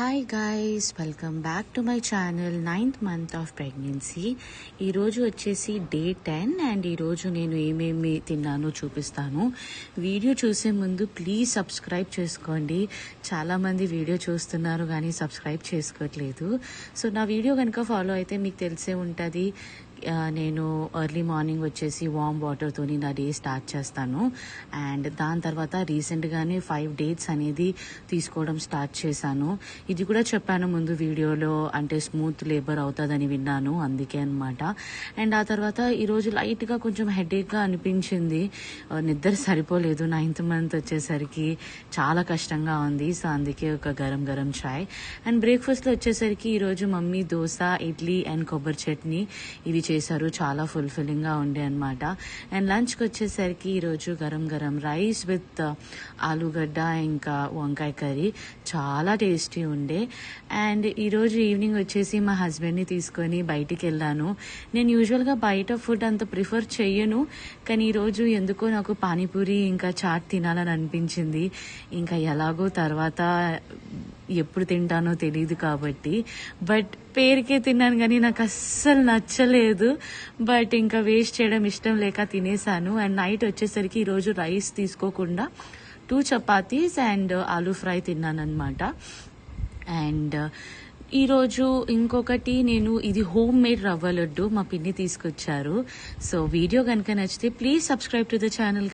Hi guys, welcome back to my channel. 9th month of pregnancy. ఈరోజు వచ్చేసి day 10 and ఈరోజు నేను ఏమేమి తిన్నానో చూపిస్తాను. వీడియో చూసే ముందు ప్లీజ్ సబ్స్క్రైబ్ చేసుకోండి. చాలామంది వీడియో చూస్తున్నారు కానీ సబ్స్క్రైబ్ చేసుకోవట్లేదు. సో నా వీడియో కనుక ఫాలో అయితే మీకు తెలిసే ఉంటుంది. నేను ఎర్లీ మార్నింగ్ వచ్చేసి వామ్ వాటర్తోని నా డే స్టార్ట్ చేస్తాను. అండ్ దాని తర్వాత రీసెంట్గానే 5 డేట్స్ అనేది తీసుకోవడం స్టార్ట్ చేశాను. ఇది కూడా చెప్పాను ముందు వీడియోలో, అంటే స్మూత్ లేబర్ అవుతుందని విన్నాను, అందుకే అనమాట. అండ్ ఆ తర్వాత ఈరోజు లైట్గా కొంచెం హెడేక్గా అనిపించింది. నిద్ర సరిపోలేదు. 9th మంత్ వచ్చేసరికి చాలా కష్టంగా ఉంది. సో అందుకే ఒక గరం గరం చాయ్. అండ్ బ్రేక్ఫాస్ట్లో వచ్చేసరికి ఈరోజు మమ్మీ దోశ, ఇడ్లీ అండ్ కొబ్బరి చట్నీ ఇవి చేశారు. చాలా ఫుల్ఫిల్లింగ్గా ఉండే అనమాట. అండ్ లంచ్కి వచ్చేసరికి ఈరోజు గరం గరం రైస్ విత్ ఆలుగడ్డ ఇంకా వంకాయ కర్రీ, చాలా టేస్టీ ఉండే. అండ్ ఈరోజు ఈవినింగ్ వచ్చేసి మా హస్బెండ్ని తీసుకొని బయటికి వెళ్ళాను. నేను యూజువల్గా బయట ఫుడ్ అంత ప్రిఫర్ చెయ్యను, కానీ ఈరోజు ఎందుకో నాకు పానీపూరి ఇంకా చాట్ తినాలని అనిపించింది. ఇంకా ఎలాగో తర్వాత ఎప్పుడు తింటానో తెలియదు కాబట్టి, బట్ పేరుకే తిన్నాను కానీ నాకు అస్సలు నచ్చలేదు. బట్ ఇంకా వేస్ట్ చేయడం ఇష్టం లేక తినేసాను. అండ్ నైట్ వచ్చేసరికి ఈరోజు రైస్ తీసుకోకుండా 2 చపాతీస్ అండ్ ఆలూ ఫ్రై తిన్నాను అనమాట. అండ్ ఈరోజు ఇంకొకటి, నేను ఇది హోమ్ మేడ్ రవ్వ లడ్డు మా పిన్ని తీసుకొచ్చారు. సో వీడియో కనుక నచ్చితే please subscribe to the channel.